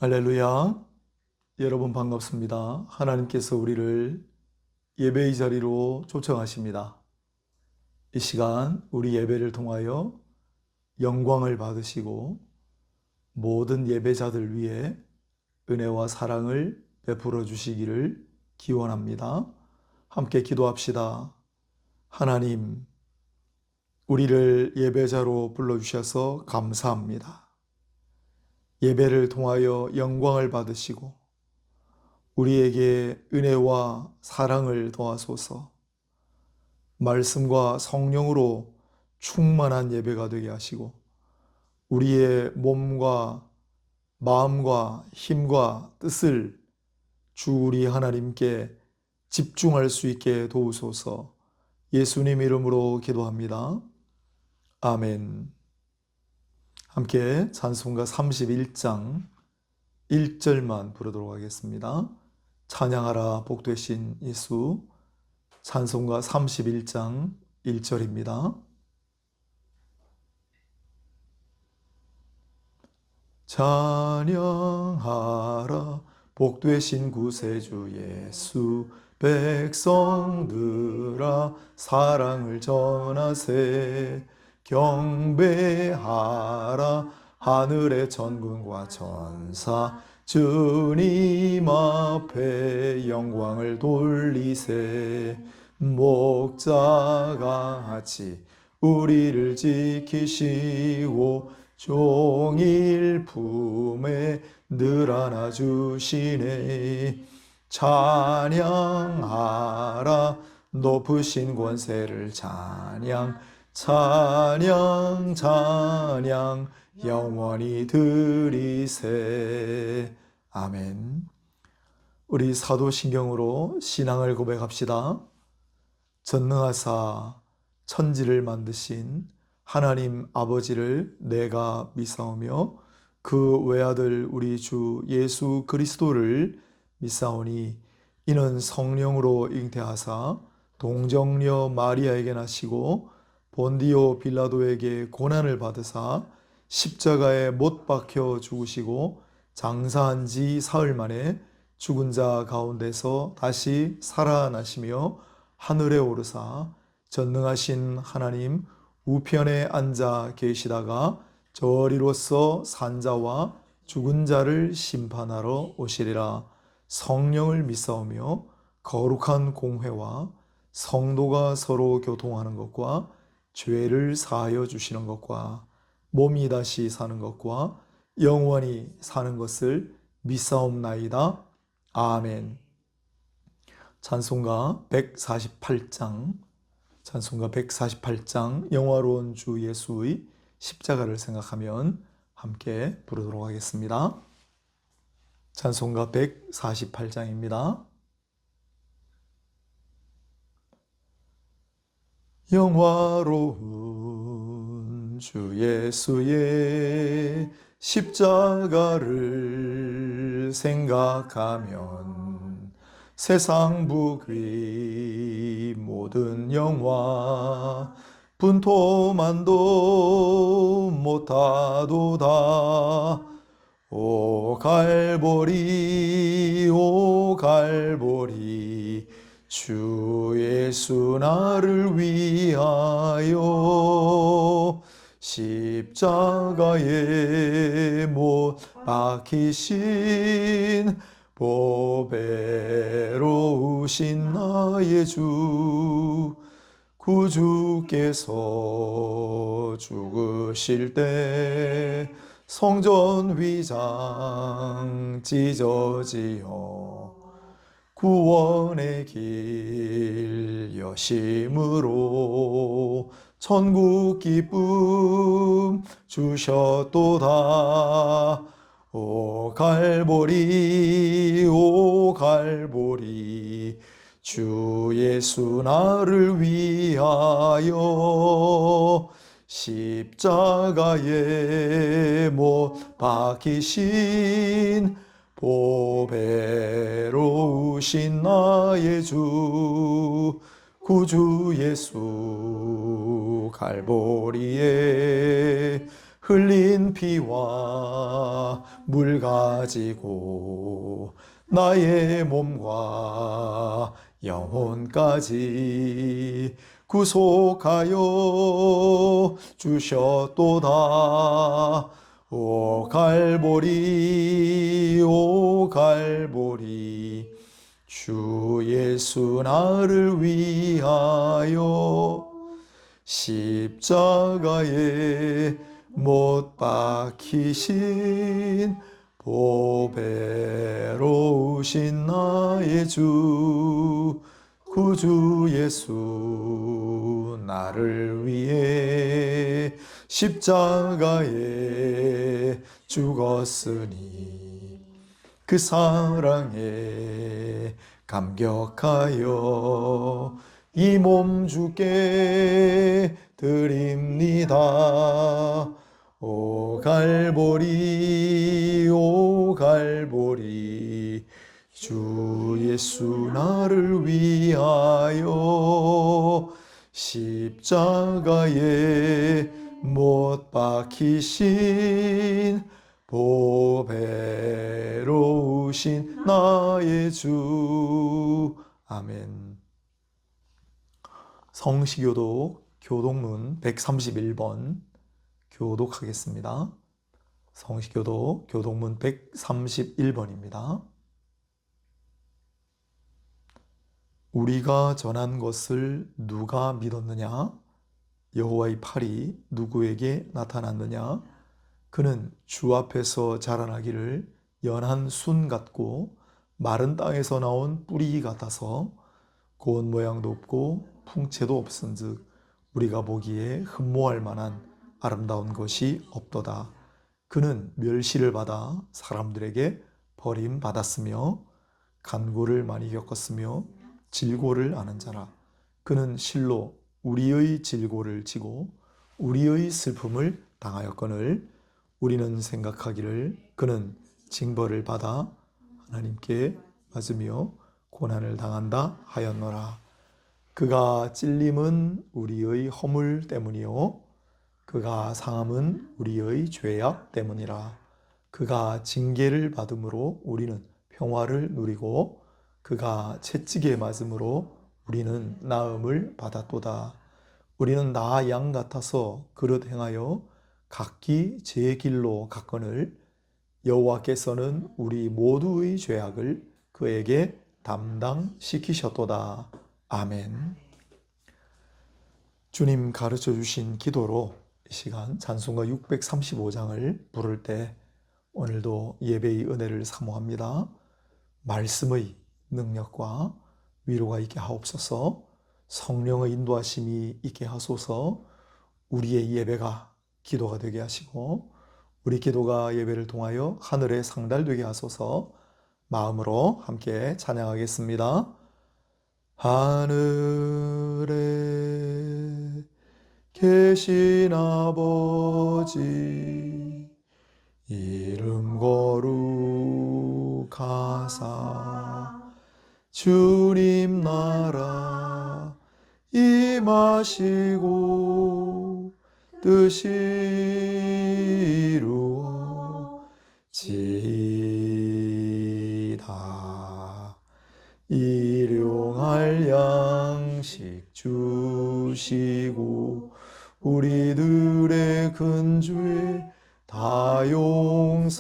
할렐루야. 여러분 반갑습니다. 하나님께서 우리를 예배의 자리로 초청하십니다. 이 시간 우리 예배를 통하여 영광을 받으시고 모든 예배자들 위해 은혜와 사랑을 베풀어 주시기를 기원합니다. 함께 기도합시다. 하나님, 우리를 예배자로 불러주셔서 감사합니다. 예배를 통하여 영광을 받으시고 우리에게 은혜와 사랑을 더하소서. 말씀과 성령으로 충만한 예배가 되게 하시고 우리의 몸과 마음과 힘과 뜻을 주 우리 하나님께 집중할 수 있게 도우소서. 예수님 이름으로 기도합니다. 아멘. 함께 찬송가 31장 1절만 부르도록 하겠습니다. 찬양하라 복되신 예수. 찬송가 31장 1절입니다. 찬양하라 복되신 구세주 예수. 백성들아 사랑을 전하세. 경배하라 하늘의 전군과 전사. 주님 앞에 영광을 돌리세. 목자가 같이 우리를 지키시고 종일 품에 늘 안아주시네. 찬양하라 높으신 권세를 찬양. 찬양 찬양 영원히 드리세. 아멘. 우리 사도신경으로 신앙을 고백합시다. 전능하사 천지를 만드신 하나님 아버지를 내가 믿사오며 그 외아들 우리 주 예수 그리스도를 믿사오니 이는 성령으로 잉태하사 동정녀 마리아에게 나시고 본디오 빌라도에게 고난을 받으사 십자가에 못 박혀 죽으시고 장사한 지 사흘 만에 죽은 자 가운데서 다시 살아나시며 하늘에 오르사 전능하신 하나님 우편에 앉아 계시다가 저리로서 산자와 죽은 자를 심판하러 오시리라. 성령을 믿사오며 거룩한 공회와 성도가 서로 교통하는 것과 죄를 사하여 주시는 것과 몸이 다시 사는 것과 영원히 사는 것을 믿사옵나이다. 아멘. 찬송가 148장 영화로운 주 예수의 십자가를 생각하면 함께 부르도록 하겠습니다. 찬송가 148장입니다. 영화로운 주 예수의 십자가를 생각하면 세상 부귀 모든 영화 분토만도 못하도다. 오 갈보리 오 갈보리 주 예수 나를 위하여 십자가에 못 박히신 보배로우신 나의 주 구주께서 죽으실 때 성전 휘장 찢어지어 구원의 길 여심으로 천국 기쁨 주셨도다. 오 갈보리 오 갈보리 주 예수 나를 위하여 십자가에 못 박히신 보배로우신 나의 주 구주 예수 갈보리에 흘린 피와 물 가지고 나의 몸과 영혼까지 구속하여 주셨도다. 오 갈보리 오 갈보리 주 예수 나를 위하여 십자가에 못 박히신 보배로우신 나의 주 구주 예수 나를 위해 십자가에 죽었으니 그 사랑에 감격하여 이 몸 주께 드립니다. 오 갈보리 오 갈보리 주 예수 나를 위하여 십자가에 못 박히신 보배로우신 나의 주. 아멘. 성시교독 교독문 131번 교독하겠습니다. 성시교독 교독문 131번입니다. 우리가 전한 것을 누가 믿었느냐? 여호와의 팔이 누구에게 나타났느냐? 그는 주 앞에서 자라나기를 연한 순 같고 마른 땅에서 나온 뿌리 같아서 고운 모양도 없고 풍채도 없은즉 우리가 보기에 흠모할 만한 아름다운 것이 없도다. 그는 멸시를 받아 사람들에게 버림받았으며 간고를 많이 겪었으며 질고를 아는 자라. 그는 실로 우리의 질고를 지고 우리의 슬픔을 당하였거늘 우리는 생각하기를 그는 징벌을 받아 하나님께 맞으며 고난을 당한다 하였노라. 그가 찔림은 우리의 허물 때문이요 그가 상함은 우리의 죄악 때문이라. 그가 징계를 받음으로 우리는 평화를 누리고 그가 채찍에 맞음으로 우리는 나음을 받았도다. 우리는 나 양 같아서 그릇 행하여 각기 제 길로 갔거늘 여호와께서는 우리 모두의 죄악을 그에게 담당시키셨도다. 아멘. 주님 가르쳐 주신 기도로 이 시간 찬송가 635장을 부를 때 오늘도 예배의 은혜를 사모합니다. 말씀의 능력과 위로가 있게 하옵소서. 성령의 인도하심이 있게 하소서. 우리의 예배가 기도가 되게 하시고 우리 기도가 예배를 통하여 하늘에 상달되게 하소서. 마음으로 함께 찬양하겠습니다. 하늘에 계신 아버지 이름 거룩하사 주님 나라 임하시고 뜻이 이루어지이다. 일용할 양식 주시고 우리들의 큰 죄 다 용서하옵시고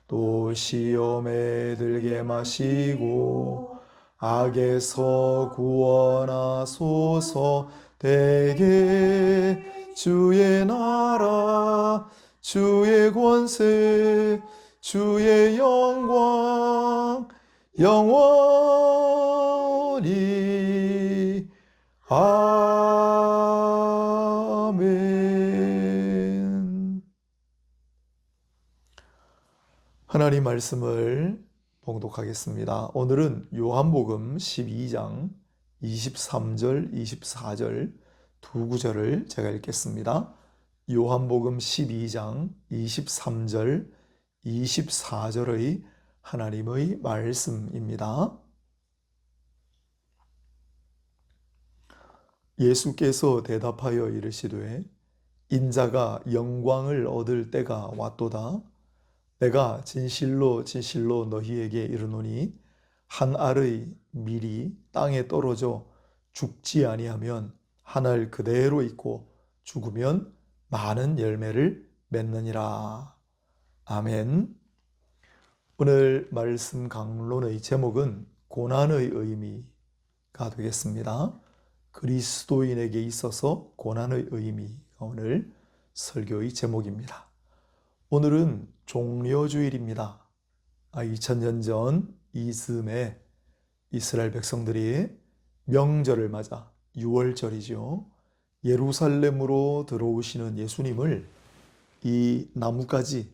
또 시험에 들게 마시고 악에서 구원하소서. 대개 주의 나라 주의 권세 주의 영광 영원히 아멘. 하나님 말씀을 봉독하겠습니다. 오늘은 요한복음 12장 23절, 24절 두 구절을 제가 읽겠습니다. 요한복음 12장 23절, 24절의 하나님의 말씀입니다. 예수께서 대답하여 이르시되 인자가 영광을 얻을 때가 왔도다. 내가 진실로 진실로 너희에게 이르노니 한 알의 밀이 땅에 떨어져 죽지 아니하면 한 알 그대로 있고 죽으면 많은 열매를 맺느니라. 아멘. 오늘 말씀 강론의 제목은 고난의 의미가 되겠습니다. 그리스도인에게 있어서 고난의 의미가 오늘 설교의 제목입니다. 오늘은 종려주일입니다. 2000년 전 이즈음에 이스라엘 백성들이 명절을 맞아 6월절이죠. 예루살렘으로 들어오시는 예수님을 이 나무가지,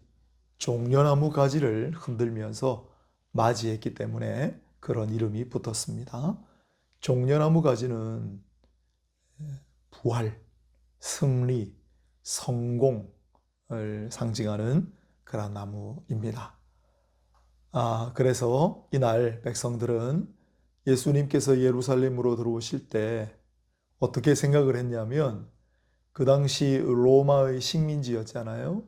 종려나무 가지를 흔들면서 맞이했기 때문에 그런 이름이 붙었습니다. 종려나무 가지는 부활, 승리, 성공을 상징하는 그런 나무입니다. 그래서 이날 백성들은 예수님께서 예루살렘으로 들어오실 때 어떻게 생각을 했냐면 그 당시 로마의 식민지였잖아요.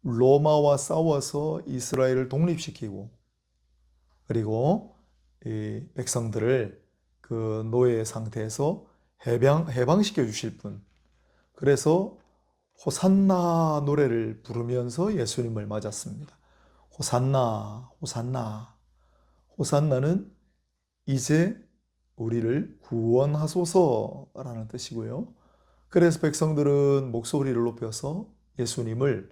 로마와 싸워서 이스라엘을 독립시키고 그리고 이 백성들을 그 노예 상태에서 해방시켜 주실 분. 그래서 호산나 노래를 부르면서 예수님을 맞았습니다. 호산나, 호산나. 호산나는 이제 우리를 구원하소서라는 뜻이고요. 그래서 백성들은 목소리를 높여서 예수님을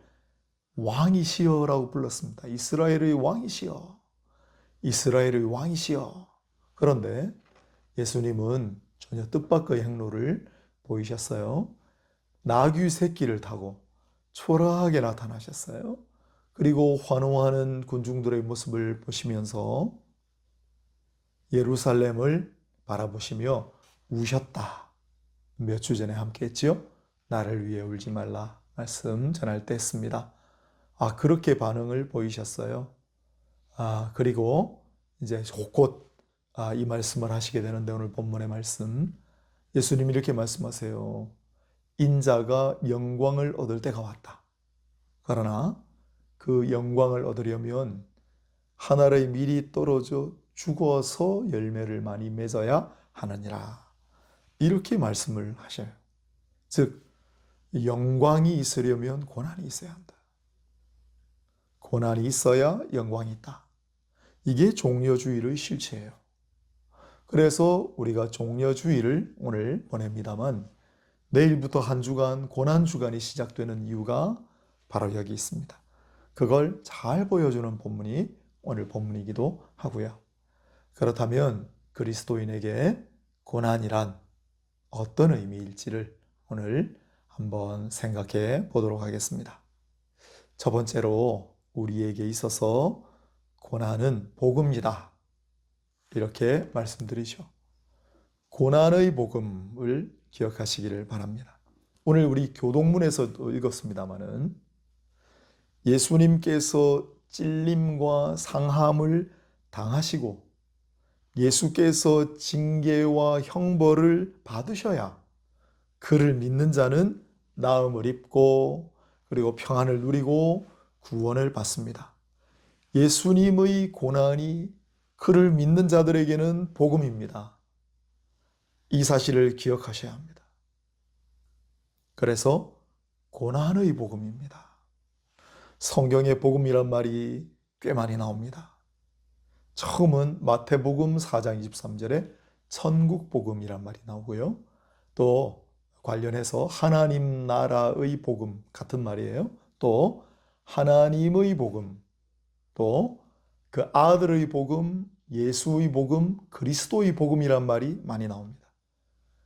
왕이시여라고 불렀습니다. 이스라엘의 왕이시여, 이스라엘의 왕이시여. 그런데 예수님은 전혀 뜻밖의 행로를 보이셨어요. 나귀 새끼를 타고 초라하게 나타나셨어요. 그리고 환호하는 군중들의 모습을 보시면서 예루살렘을 바라보시며 우셨다. 몇 주 전에 함께 했지요? 나를 위해 울지 말라 말씀 전할 때 했습니다. 그렇게 반응을 보이셨어요. 그리고 이제 곧 이 말씀을 하시게 되는데 오늘 본문의 말씀 예수님이 이렇게 말씀하세요. 인자가 영광을 얻을 때가 왔다. 그러나 그 영광을 얻으려면 한 알의 밀이 떨어져 죽어서 열매를 많이 맺어야 하느니라. 이렇게 말씀을 하셔요. 즉 영광이 있으려면 고난이 있어야 한다. 고난이 있어야 영광이 있다. 이게 종려주일의 실체예요. 그래서 우리가 종려주일을 오늘 보냅니다만 내일부터 한 주간 고난주간이 시작되는 이유가 바로 여기 있습니다. 그걸 잘 보여주는 본문이 오늘 본문이기도 하고요. 그렇다면 그리스도인에게 고난이란 어떤 의미일지를 오늘 한번 생각해 보도록 하겠습니다. 첫 번째로 우리에게 있어서 고난은 복음이다. 이렇게 말씀드리죠. 고난의 복음을 기억하시기를 바랍니다. 오늘 우리 교동문에서 읽었습니다마는 예수님께서 찔림과 상함을 당하시고 예수께서 징계와 형벌을 받으셔야 그를 믿는 자는 나음을 입고 그리고 평안을 누리고 구원을 받습니다. 예수님의 고난이 그를 믿는 자들에게는 복음입니다. 이 사실을 기억하셔야 합니다. 그래서 고난의 복음입니다. 성경에 복음이란 말이 꽤 많이 나옵니다. 처음은 마태복음 4장 23절에 천국복음이란 말이 나오고요. 또 관련해서 하나님 나라의 복음 같은 말이에요. 또 하나님의 복음, 또 그 아들의 복음, 예수의 복음, 그리스도의 복음이란 말이 많이 나옵니다.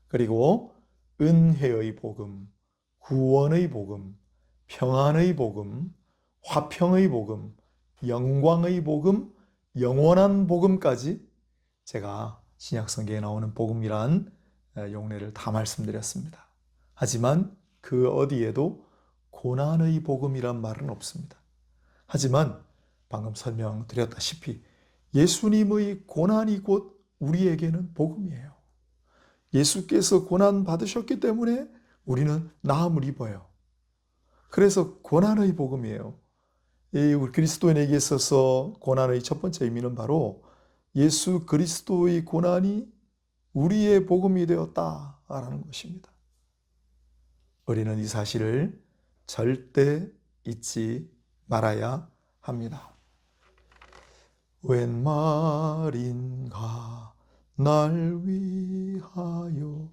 그리고 은혜의 복음, 구원의 복음, 평안의 복음, 화평의 복음, 영광의 복음, 영원한 복음까지 제가 신약성경에 나오는 복음이란 용례를 다 말씀드렸습니다. 하지만 그 어디에도 고난의 복음이란 말은 없습니다. 하지만 방금 설명드렸다시피 예수님의 고난이 곧 우리에게는 복음이에요. 예수께서 고난 받으셨기 때문에 우리는 나음을 입어요. 그래서 고난의 복음이에요. 우리 그리스도인에게 있어서 고난의 첫 번째 의미는 바로 예수 그리스도의 고난이 우리의 복음이 되었다라는 것입니다. 우리는 이 사실을 절대 잊지 말아야 합니다. 웬 말인가 날 위하여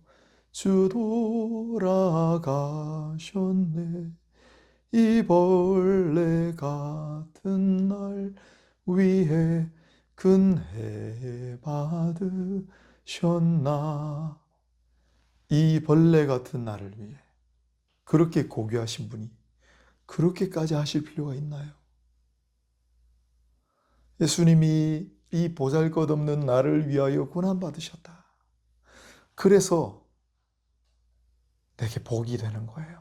주 돌아가셨네. 이 벌레 같은 날 위해 근혜 받으셨나. 이 벌레 같은 나를 위해 그렇게 고귀하신 분이 그렇게까지 하실 필요가 있나요? 예수님이 이 보잘것없는 나를 위하여 고난받으셨다. 그래서 내게 복이 되는 거예요.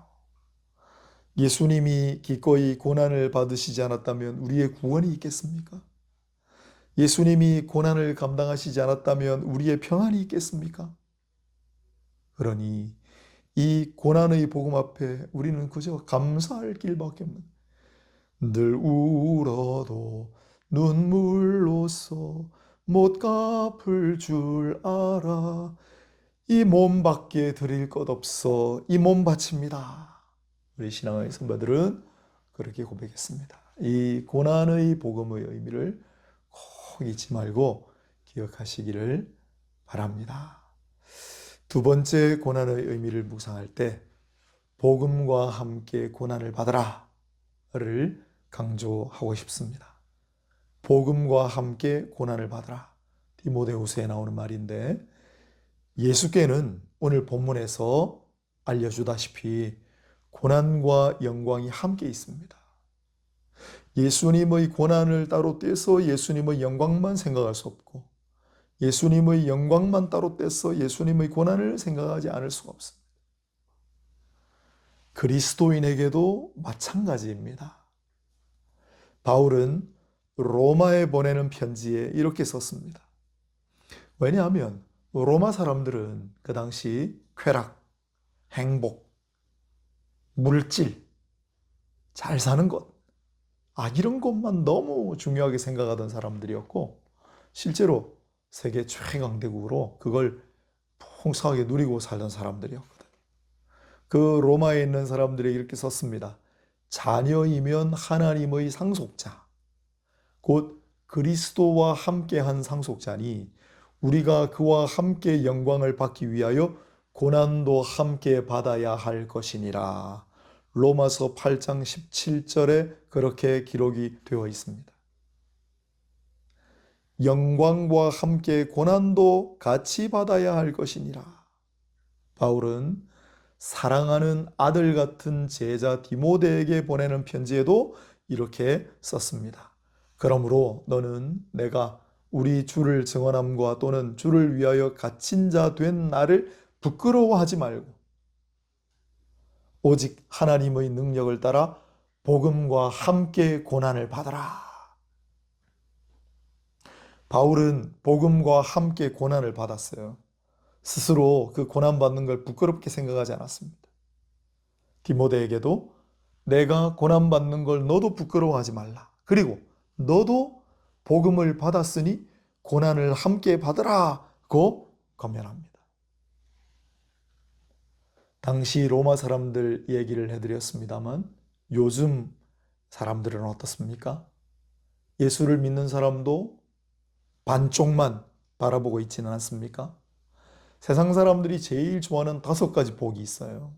예수님이 기꺼이 고난을 받으시지 않았다면 우리의 구원이 있겠습니까? 예수님이 고난을 감당하시지 않았다면 우리의 평안이 있겠습니까? 그러니 이 고난의 복음 앞에 우리는 그저 감사할 길밖에 없는, 늘 울어도 눈물로써 못 갚을 줄 알아. 이 몸밖에 드릴 것 없어 이 몸 바칩니다. 우리 신앙의 선배들은 그렇게 고백했습니다. 이 고난의 복음의 의미를 꼭 잊지 말고 기억하시기를 바랍니다. 두 번째 고난의 의미를 묵상할 때 복음과 함께 고난을 받으라를 강조하고 싶습니다. 복음과 함께 고난을 받으라. 디모데후서에 나오는 말인데 예수께는 오늘 본문에서 알려주다시피 고난과 영광이 함께 있습니다. 예수님의 고난을 따로 떼서 예수님의 영광만 생각할 수 없고 예수님의 영광만 따로 떼서 예수님의 고난을 생각하지 않을 수가 없습니다. 그리스도인에게도 마찬가지입니다. 바울은 로마에 보내는 편지에 이렇게 썼습니다. 왜냐하면 로마 사람들은 그 당시 쾌락, 행복, 물질, 잘 사는 것, 이런 것만 너무 중요하게 생각하던 사람들이었고 실제로 세계 최강대국으로 그걸 풍성하게 누리고 살던 사람들이었거든요. 그 로마에 있는 사람들이 이렇게 썼습니다. 자녀이면 하나님의 상속자, 곧 그리스도와 함께한 상속자니 우리가 그와 함께 영광을 받기 위하여 고난도 함께 받아야 할 것이니라. 로마서 8장 17절에 그렇게 기록이 되어 있습니다. 영광과 함께 고난도 같이 받아야 할 것이니라. 바울은 사랑하는 아들 같은 제자 디모데에게 보내는 편지에도 이렇게 썼습니다. 그러므로 너는 내가 우리 주를 증언함과 또는 주를 위하여 갇힌 자 된 나를 부끄러워하지 말고 오직 하나님의 능력을 따라 복음과 함께 고난을 받아라. 바울은 복음과 함께 고난을 받았어요. 스스로 그 고난받는 걸 부끄럽게 생각하지 않았습니다. 디모데에게도 내가 고난받는 걸 너도 부끄러워하지 말라. 그리고 너도 복음을 받았으니 고난을 함께 받으라고 권면합니다. 당시 로마 사람들 얘기를 해드렸습니다만 요즘 사람들은 어떻습니까? 예수를 믿는 사람도 반쪽만 바라보고 있지는 않습니까? 세상 사람들이 제일 좋아하는 5가지 복이 있어요.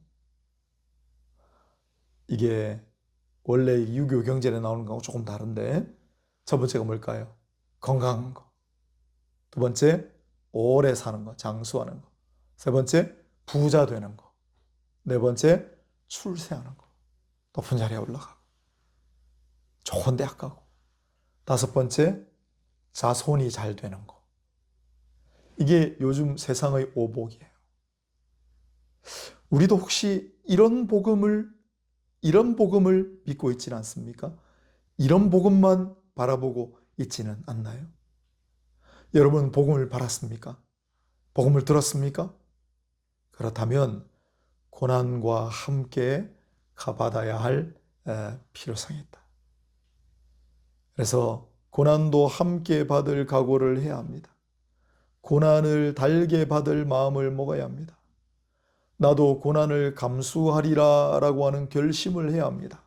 이게 원래 유교 경전에 나오는 거하고 조금 다른데 첫 번째가 뭘까요? 건강한 거. 두 번째, 오래 사는 거, 장수하는 거. 세 번째, 부자 되는 거. 네 번째, 출세하는 거. 높은 자리에 올라가고 좋은 대학 가고. 다섯 번째, 자손이 잘 되는 거. 이게 요즘 세상의 오복이에요. 우리도 혹시 이런 복음을 믿고 있지는 않습니까? 이런 복음만 바라보고 있지는 않나요? 여러분 복음을 받았습니까? 복음을 들었습니까? 그렇다면 고난과 함께 받아야 할 필요성이 있다. 그래서 고난도 함께 받을 각오를 해야 합니다. 고난을 달게 받을 마음을 먹어야 합니다. 나도 고난을 감수하리라 라고 하는 결심을 해야 합니다.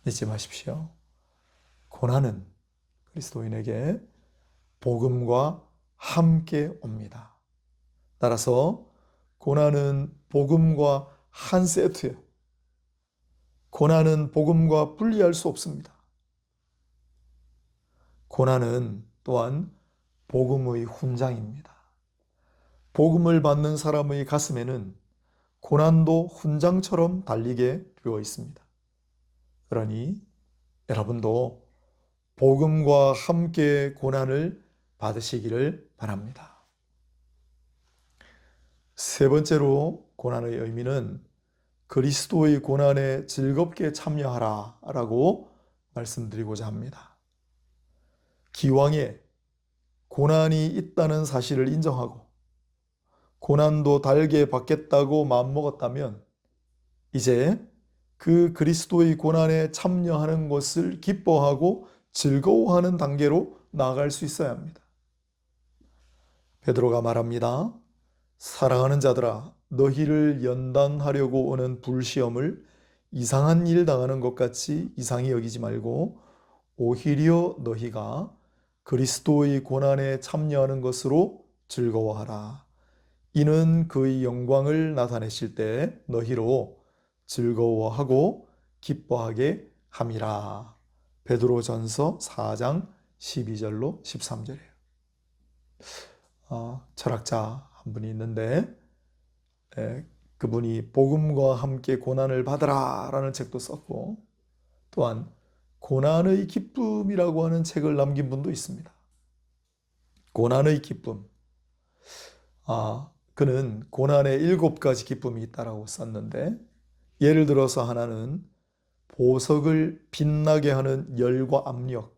잊지 마십시오. 고난은 그리스도인에게 복음과 함께 옵니다. 따라서 고난은 복음과 한 세트예요. 고난은 복음과 분리할 수 없습니다. 고난은 또한 복음의 훈장입니다. 복음을 받는 사람의 가슴에는 고난도 훈장처럼 달리게 되어 있습니다. 그러니 여러분도 복음과 함께 고난을 받으시기를 바랍니다. 세 번째로 고난의 의미는 그리스도의 고난에 즐겁게 참여하라 라고 말씀드리고자 합니다. 기왕에 고난이 있다는 사실을 인정하고 고난도 달게 받겠다고 마음먹었다면 이제 그 그리스도의 고난에 참여하는 것을 기뻐하고 즐거워하는 단계로 나아갈 수 있어야 합니다. 베드로가 말합니다. 사랑하는 자들아, 너희를 연단하려고 오는 불시험을 이상한 일 당하는 것 같이 이상히 여기지 말고 오히려 너희가 그리스도의 고난에 참여하는 것으로 즐거워하라. 이는 그의 영광을 나타내실 때 너희로 즐거워하고 기뻐하게 함이라. 베드로전서 4장 12절로 13절이에요. 철학자 한 분이 있는데 그분이 복음과 함께 고난을 받으라 라는 책도 썼고 또한 고난의 기쁨이라고 하는 책을 남긴 분도 있습니다. 고난의 기쁨. 그는 고난에 7가지 기쁨이 있다라고 썼는데 예를 들어서 하나는 보석을 빛나게 하는 열과 압력,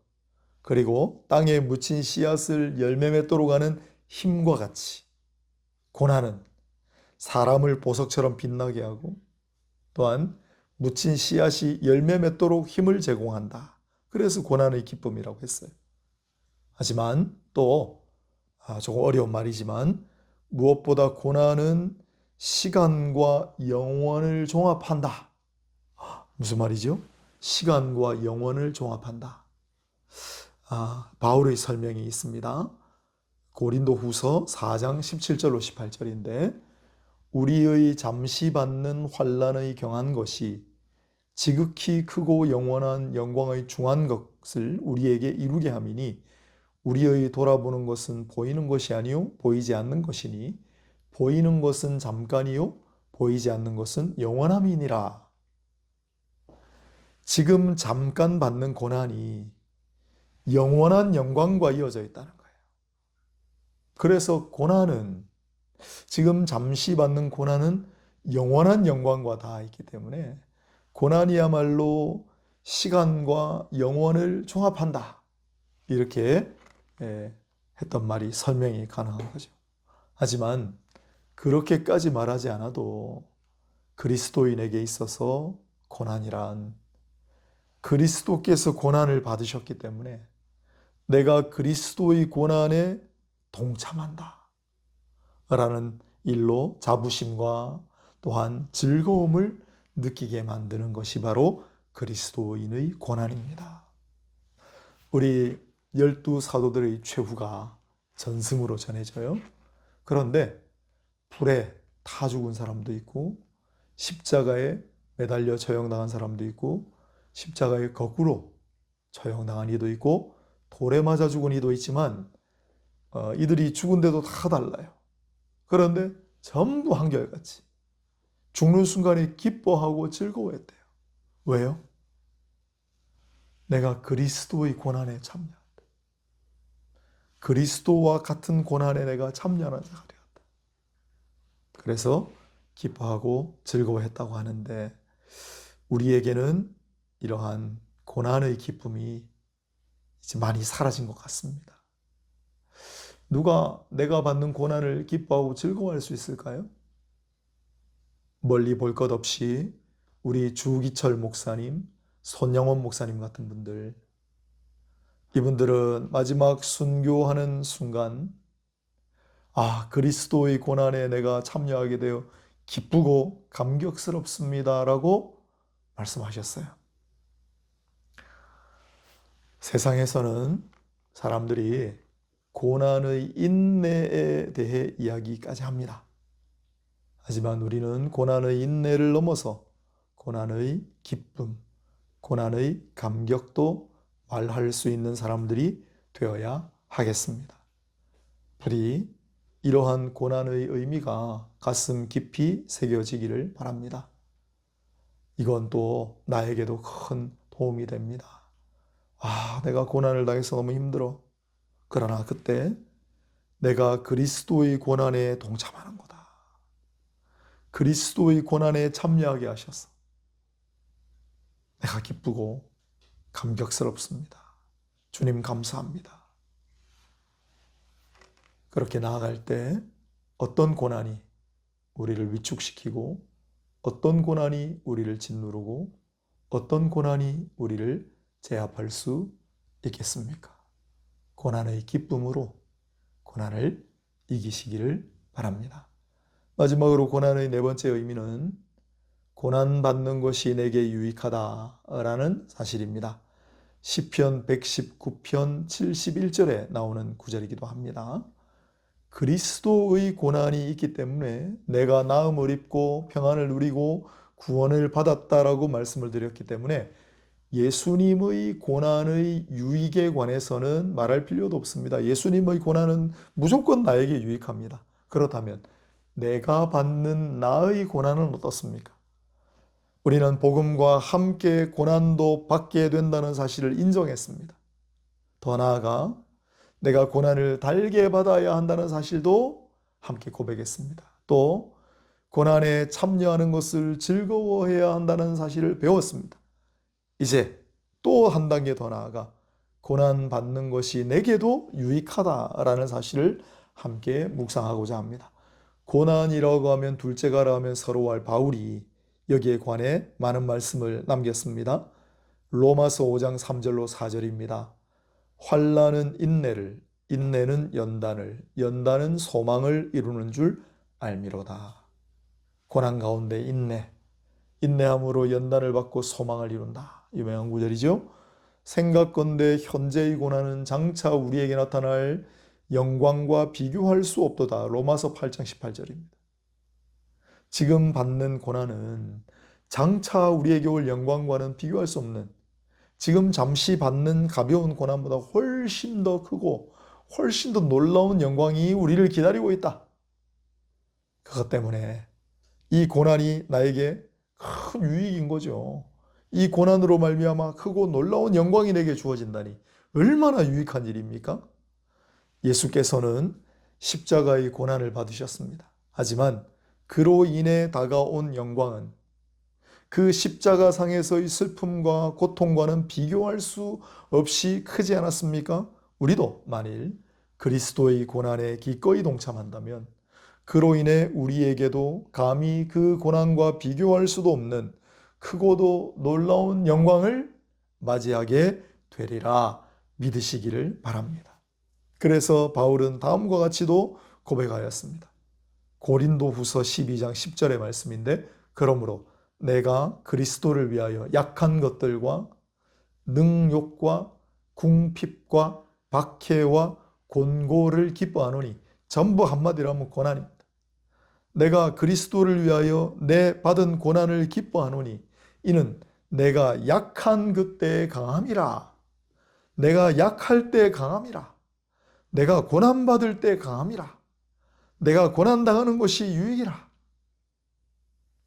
그리고 땅에 묻힌 씨앗을 열매 맺도록 하는 힘과 같이 고난은 사람을 보석처럼 빛나게 하고 또한 묻힌 씨앗이 열매 맺도록 힘을 제공한다. 그래서 고난의 기쁨이라고 했어요. 하지만 또 조금 어려운 말이지만 무엇보다 고난은 시간과 영원을 종합한다. 무슨 말이죠? 시간과 영원을 종합한다. 바울의 설명이 있습니다. 고린도후서 4장 17절로 18절인데 우리의 잠시 받는 환난의 경한 것이 지극히 크고 영원한 영광의 중한 것을 우리에게 이루게 함이니 우리의 돌아보는 것은 보이는 것이 아니요 보이지 않는 것이니 보이는 것은 잠깐이요 보이지 않는 것은 영원함이니라. 지금 잠깐 받는 고난이 영원한 영광과 이어져 있다는 거예요. 그래서 고난은 지금 잠시 받는 고난은 영원한 영광과 닿아 있기 때문에 고난이야말로 시간과 영원을 종합한다. 이렇게 했던 말이 설명이 가능한 거죠. 하지만 그렇게까지 말하지 않아도 그리스도인에게 있어서 고난이란 그리스도께서 고난을 받으셨기 때문에 내가 그리스도의 고난에 동참한다 라는 일로 자부심과 또한 즐거움을 느끼게 만드는 것이 바로 그리스도인의 고난입니다. 우리 12사도들의 최후가 전승으로 전해져요. 그런데 불에 타 죽은 사람도 있고 십자가에 매달려 처형당한 사람도 있고 십자가에 거꾸로 처형당한 이도 있고 돌에 맞아 죽은 이도 있지만 이들이 죽은데도 다 달라요. 그런데 전부 한결같이 죽는 순간에 기뻐하고 즐거워했대요. 왜요? 내가 그리스도의 고난에 참여한다. 그리스도와 같은 고난에 내가 참여하는 자가 되었다. 그래서 기뻐하고 즐거워했다고 하는데 우리에게는 이러한 고난의 기쁨이 이제 많이 사라진 것 같습니다. 누가 내가 받는 고난을 기뻐하고 즐거워할 수 있을까요? 멀리 볼 것 없이 우리 주기철 목사님, 손영원 목사님 같은 분들, 이분들은 마지막 순교하는 순간 그리스도의 고난에 내가 참여하게 되어 기쁘고 감격스럽습니다 라고 말씀하셨어요. 세상에서는 사람들이 고난의 인내에 대해 이야기까지 합니다. 하지만 우리는 고난의 인내를 넘어서 고난의 기쁨, 고난의 감격도 말할 수 있는 사람들이 되어야 하겠습니다. 부디 이러한 고난의 의미가 가슴 깊이 새겨지기를 바랍니다. 이건 또 나에게도 큰 도움이 됩니다. 내가 고난을 당해서 너무 힘들어. 그러나 그때 내가 그리스도의 고난에 동참하는 거다. 그리스도의 고난에 참여하게 하셔서 내가 기쁘고 감격스럽습니다. 주님 감사합니다. 그렇게 나아갈 때 어떤 고난이 우리를 위축시키고 어떤 고난이 우리를 짓누르고 어떤 고난이 우리를 제압할 수 있겠습니까? 고난의 기쁨으로 고난을 이기시기를 바랍니다. 마지막으로 고난의 네 번째 의미는 고난받는 것이 내게 유익하다라는 사실입니다. 시편 119편 71절에 나오는 구절이기도 합니다. 그리스도의 고난이 있기 때문에 내가 나음을 입고 평안을 누리고 구원을 받았다라고 말씀을 드렸기 때문에 예수님의 고난의 유익에 관해서는 말할 필요도 없습니다. 예수님의 고난은 무조건 나에게 유익합니다. 그렇다면 내가 받는 나의 고난은 어떻습니까? 우리는 복음과 함께 고난도 받게 된다는 사실을 인정했습니다. 더 나아가 내가 고난을 달게 받아야 한다는 사실도 함께 고백했습니다. 또 고난에 참여하는 것을 즐거워해야 한다는 사실을 배웠습니다. 이제 또 한 단계 더 나아가 고난 받는 것이 내게도 유익하다라는 사실을 함께 묵상하고자 합니다. 고난이라고 하면 둘째가라 하면 서로할 바울이 여기에 관해 많은 말씀을 남겼습니다. 로마서 5장 3절로 4절입니다. 환난은 인내를, 인내는 연단을, 연단은 소망을 이루는 줄 알미로다. 고난 가운데 인내, 인내함으로 연단을 받고 소망을 이룬다. 유명한 구절이죠. 생각건대 현재의 고난은 장차 우리에게 나타날 영광과 비교할 수 없도다. 로마서 8장 18절입니다. 지금 받는 고난은 장차 우리에게 올 영광과는 비교할 수 없는, 지금 잠시 받는 가벼운 고난보다 훨씬 더 크고 훨씬 더 놀라운 영광이 우리를 기다리고 있다. 그것 때문에 이 고난이 나에게 큰 유익인 거죠. 이 고난으로 말미암아 크고 놀라운 영광이 내게 주어진다니 얼마나 유익한 일입니까? 예수께서는 십자가의 고난을 받으셨습니다. 하지만 그로 인해 다가온 영광은 그 십자가상에서의 슬픔과 고통과는 비교할 수 없이 크지 않았습니까? 우리도 만일 그리스도의 고난에 기꺼이 동참한다면 그로 인해 우리에게도 감히 그 고난과 비교할 수도 없는 크고도 놀라운 영광을 맞이하게 되리라 믿으시기를 바랍니다. 그래서 바울은 다음과 같이도 고백하였습니다. 고린도후서 12장 10절의 말씀인데, 그러므로 내가 그리스도를 위하여 약한 것들과 능욕과 궁핍과 박해와 곤고를 기뻐하노니, 전부 한마디로 하면 고난입니다. 내가 그리스도를 위하여 내 받은 고난을 기뻐하노니 이는 내가 약한 그때의 강함이라. 내가 약할 때 강함이라. 내가 고난받을 때 강함이라. 내가 고난당하는 것이 유익이라.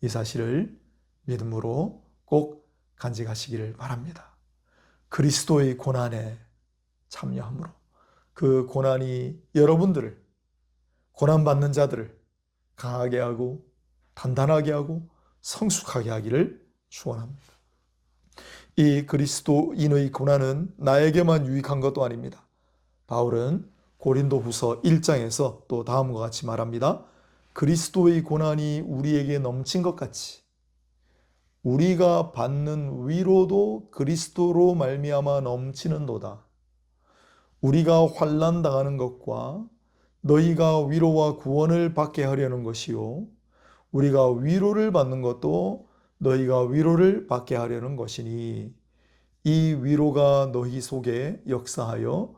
이 사실을 믿음으로 꼭 간직하시기를 바랍니다. 그리스도의 고난에 참여함으로 그 고난이 여러분들을, 고난받는 자들을 강하게 하고 단단하게 하고 성숙하게 하기를 축원합니다. 이 그리스도인의 고난은 나에게만 유익한 것도 아닙니다. 바울은 고린도후서 1장에서 또 다음과 같이 말합니다. 그리스도의 고난이 우리에게 넘친 것 같이 우리가 받는 위로도 그리스도로 말미암아 넘치는도다. 우리가 환난 당하는 것과 너희가 위로와 구원을 받게 하려는 것이요 우리가 위로를 받는 것도 너희가 위로를 받게 하려는 것이니 이 위로가 너희 속에 역사하여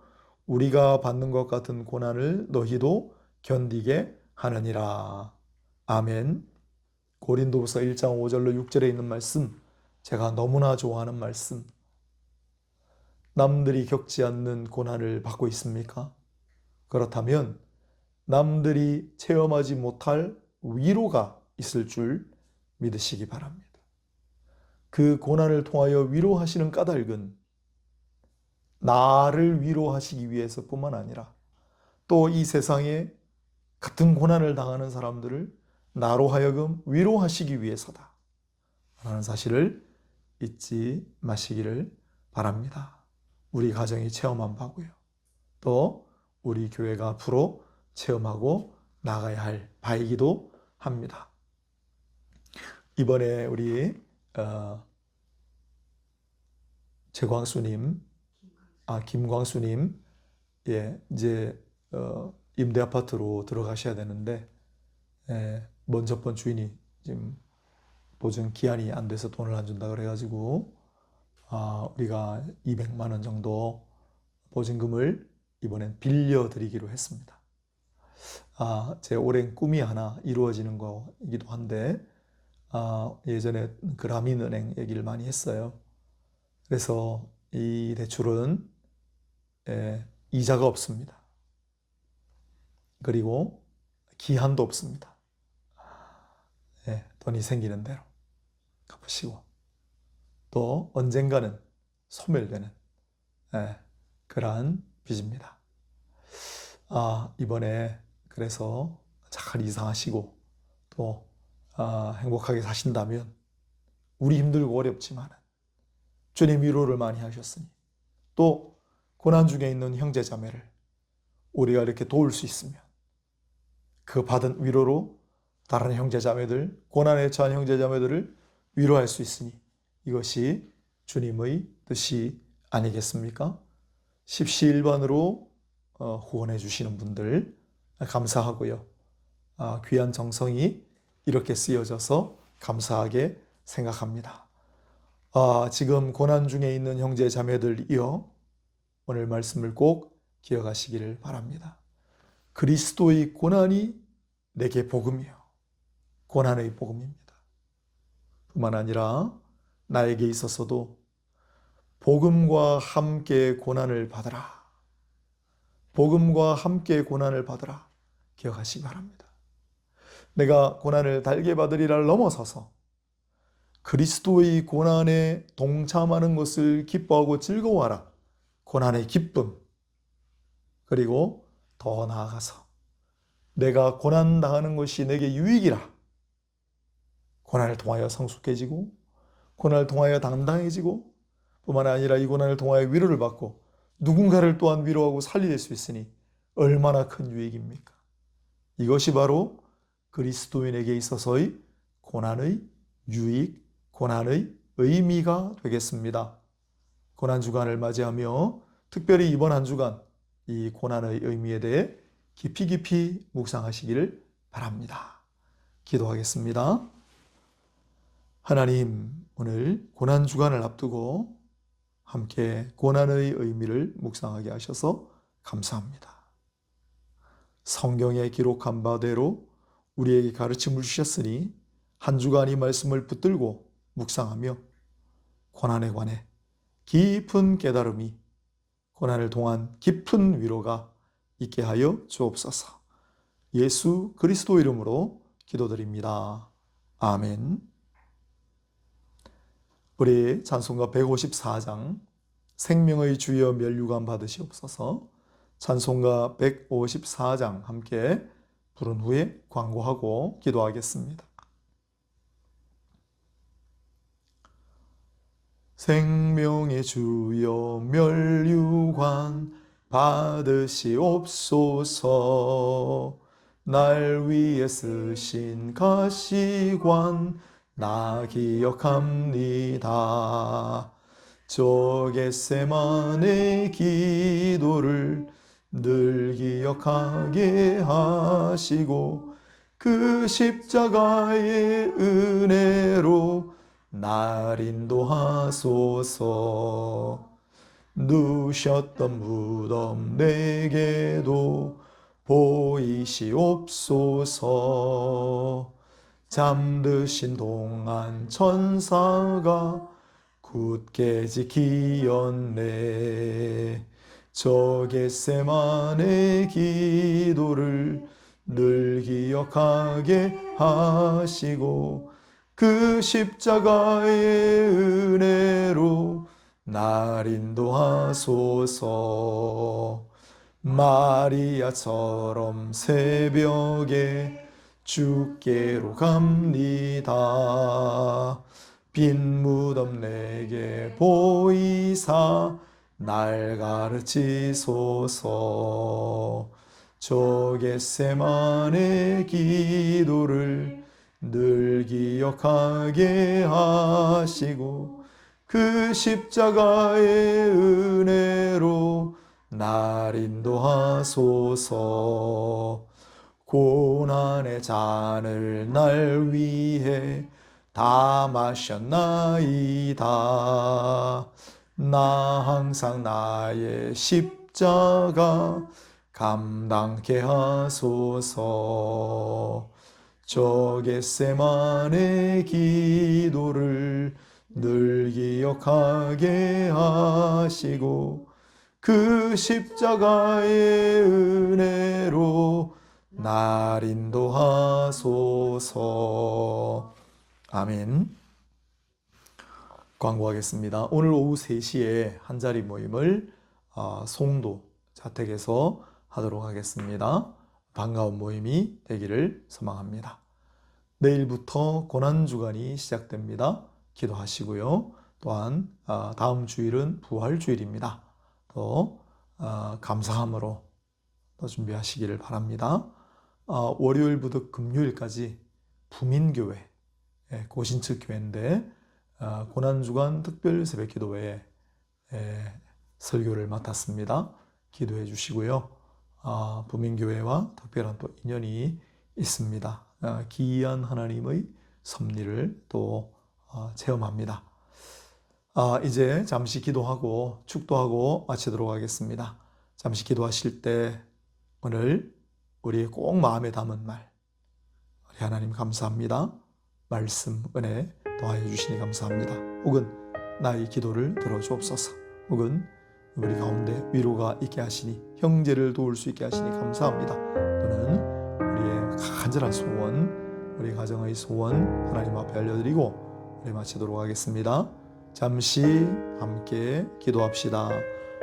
우리가 받는 것 같은 고난을 너희도 견디게 하느니라. 아멘. 고린도후서 1장 5절로 6절에 있는 말씀, 제가 너무나 좋아하는 말씀. 남들이 겪지 않는 고난을 받고 있습니까? 그렇다면 남들이 체험하지 못할 위로가 있을 줄 믿으시기 바랍니다. 그 고난을 통하여 위로하시는 까닭은 나를 위로하시기 위해서뿐만 아니라 또 이 세상에 같은 고난을 당하는 사람들을 나로 하여금 위로하시기 위해서다 라는 사실을 잊지 마시기를 바랍니다. 우리 가정이 체험한 바고요. 또 우리 교회가 앞으로 체험하고 나가야 할 바이기도 합니다. 이번에 우리 김광수님, 이제 임대 아파트로 들어가셔야 되는데 먼저 번 주인이 지금 보증 기한이 안 돼서 돈을 안 준다 그래가지고 우리가 200만 원 정도 보증금을 이번엔 빌려드리기로 했습니다. 제 오랜 꿈이 하나 이루어지는 거이기도 한데 예전에 그라민은행 얘기를 많이 했어요. 그래서 이 대출은 이자가 없습니다. 그리고 기한도 없습니다. 돈이 생기는 대로 갚으시고 또 언젠가는 소멸되는 그러한 빚입니다. 이번에 그래서 잘 이사하시고 또 행복하게 사신다면 우리 힘들고 어렵지만 주님 위로를 많이 하셨으니 또 고난 중에 있는 형제자매를 우리가 이렇게 도울 수 있으면 그 받은 위로로 다른 형제자매들, 고난에 처한 형제자매들을 위로할 수 있으니 이것이 주님의 뜻이 아니겠습니까? 십시일반으로 후원해 주시는 분들 감사하고요. 귀한 정성이 이렇게 쓰여져서 감사하게 생각합니다. 지금 고난 중에 있는 형제 자매들이여 오늘 말씀을 꼭 기억하시기를 바랍니다. 그리스도의 고난이 내게 복음이요 고난의 복음입니다. 뿐만 아니라 나에게 있어서도 복음과 함께 고난을 받으라. 복음과 함께 고난을 받으라. 기억하시기 바랍니다. 내가 고난을 달게 받으리라를 넘어서서 그리스도의 고난에 동참하는 것을 기뻐하고 즐거워하라. 고난의 기쁨. 그리고 더 나아가서 내가 고난당하는 것이 내게 유익이라. 고난을 통하여 성숙해지고 고난을 통하여 당당해지고 뿐만 아니라 이 고난을 통하여 위로를 받고 누군가를 또한 위로하고 살릴 수 있으니 얼마나 큰 유익입니까? 이것이 바로 그리스도인에게 있어서의 고난의 유익, 고난의 의미가 되겠습니다. 고난주간을 맞이하며 특별히 이번 한 주간 이 고난의 의미에 대해 깊이 묵상하시기를 바랍니다. 기도하겠습니다. 하나님, 오늘 고난주간을 앞두고 함께 고난의 의미를 묵상하게 하셔서 감사합니다. 성경에 기록한 바대로 우리에게 가르침을 주셨으니 한 주간 이 말씀을 붙들고 묵상하며 고난에 관해 깊은 깨달음이 고난을 통한 깊은 위로가 있게 하여 주옵소서. 예수 그리스도 이름으로 기도드립니다. 아멘. 우리 찬송가 154장 생명의 주여 면류관 받으시옵소서 찬송가 154장 함께 부른 후에 광고하고 기도하겠습니다. 생명의 주여 면류관 받으시옵소서 날 위해 쓰신 가시관 나 기억합니다. 저 겟세마네 기도를 늘 기억하게 하시고 그 십자가의 은혜로 날 인도하소서. 누셨던 무덤 내게도 보이시옵소서. 잠드신 동안 천사가 굳게 지키었네. 저 겟세마네 기도를 늘 기억하게 하시고 그 십자가의 은혜로 날 인도하소서. 마리아처럼 새벽에 주께로 갑니다. 빈 무덤 내게 보이사 날 가르치소서. 저 겟세마네 기도를 늘 기억하게 하시고 그 십자가의 은혜로 날 인도하소서. 고난의 잔을 날 위해 다 마셨나이다. 나 항상 나의 십자가 감당케 하소서. 저 겟세마네 기도를 늘 기억하게 하시고 그 십자가의 은혜로 날 인도하소서. 아멘. 광고하겠습니다. 오늘 오후 3시에 한자리 모임을 송도 자택에서 하도록 하겠습니다. 반가운 모임이 되기를 소망합니다. 내일부터 고난주간이 시작됩니다. 기도하시고요. 또한 다음 주일은 부활주일입니다. 또 감사함으로 또 준비하시기를 바랍니다. 월요일부터 금요일까지 부민교회 고신측 교회인데 고난주간 특별 새벽기도회에 설교를 맡았습니다. 기도해 주시고요. 부민교회와 특별한 또 인연이 있습니다. 기이한 하나님의 섭리를 또 체험합니다. 이제 잠시 기도하고 축도하고 마치도록 하겠습니다. 잠시 기도하실 때 오늘 우리의 꼭 마음에 담은 말, 우리 하나님 감사합니다. 말씀, 은혜 더하여 주시니 감사합니다. 혹은 나의 기도를 들어주옵소서. 혹은 우리 가운데 위로가 있게 하시니 형제를 도울 수 있게 하시니 감사합니다. 또는 우리의 간절한 소원, 우리 가정의 소원 하나님 앞에 알려드리고 우리 마치도록 하겠습니다. 잠시 함께 기도합시다.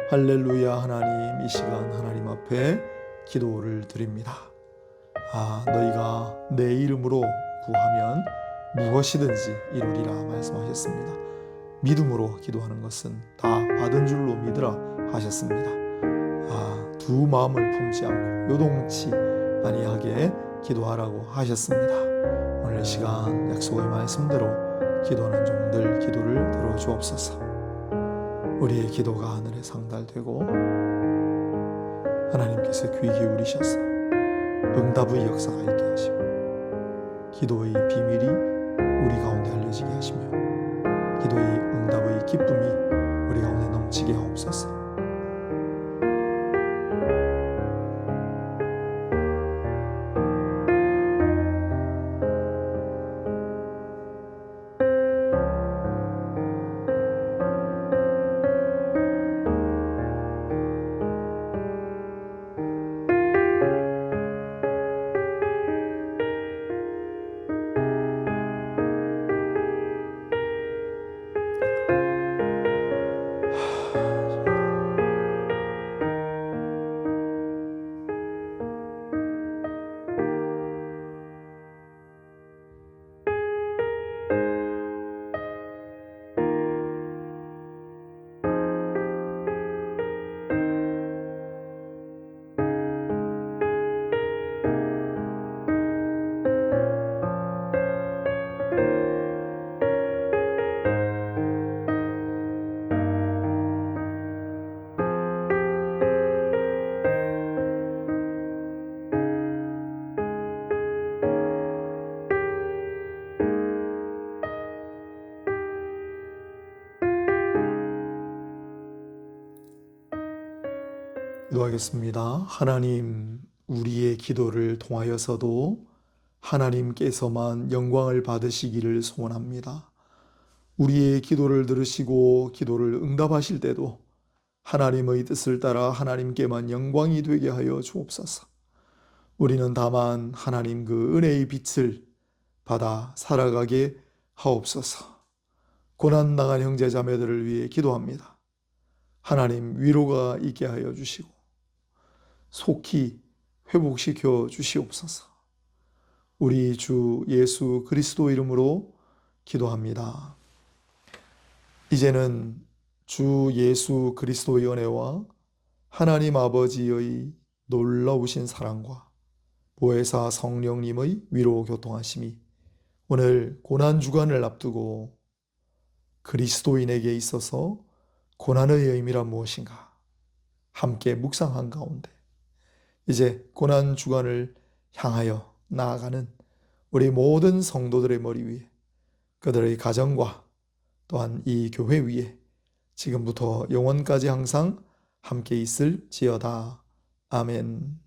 할렐루야. 하나님, 이 시간 하나님 앞에 기도를 드립니다. 너희가 내 이름으로 구하면 무엇이든지 이루리라 말씀하셨습니다. 믿음으로 기도하는 것은 다 받은 줄로 믿으라 하셨습니다. 두 마음을 품지 않고 요동치 아니하게 기도하라고 하셨습니다. 오늘 시간 약속의 말씀대로 기도하는 종들 기도를 들어주옵소서. 우리의 기도가 하늘에 상달되고 하나님께서 귀 기울이셔서 응답의 역사가 있게 하시고 기도의 비밀이 우리 가운데 알려지게 하시며 기도의 응답의 기쁨이 우리 가운데 넘치게 하옵소서. 기도하겠습니다. 하나님, 우리의 기도를 통하여서도 하나님께서만 영광을 받으시기를 소원합니다. 우리의 기도를 들으시고 기도를 응답하실 때도 하나님의 뜻을 따라 하나님께만 영광이 되게 하여 주옵소서. 우리는 다만 하나님 그 은혜의 빛을 받아 살아가게 하옵소서. 고난당한 형제 자매들을 위해 기도합니다. 하나님 위로가 있게 하여 주시고 속히 회복시켜 주시옵소서. 우리 주 예수 그리스도 이름으로 기도합니다. 이제는 주 예수 그리스도의 은혜와 하나님 아버지의 놀라우신 사랑과 보혜사 성령님의 위로 교통하심이 오늘 고난주간을 앞두고 그리스도인에게 있어서 고난의 의미란 무엇인가 함께 묵상한 가운데 이제 고난주간을 향하여 나아가는 우리 모든 성도들의 머리 위에 그들의 가정과 또한 이 교회 위에 지금부터 영원까지 항상 함께 있을지어다. 아멘.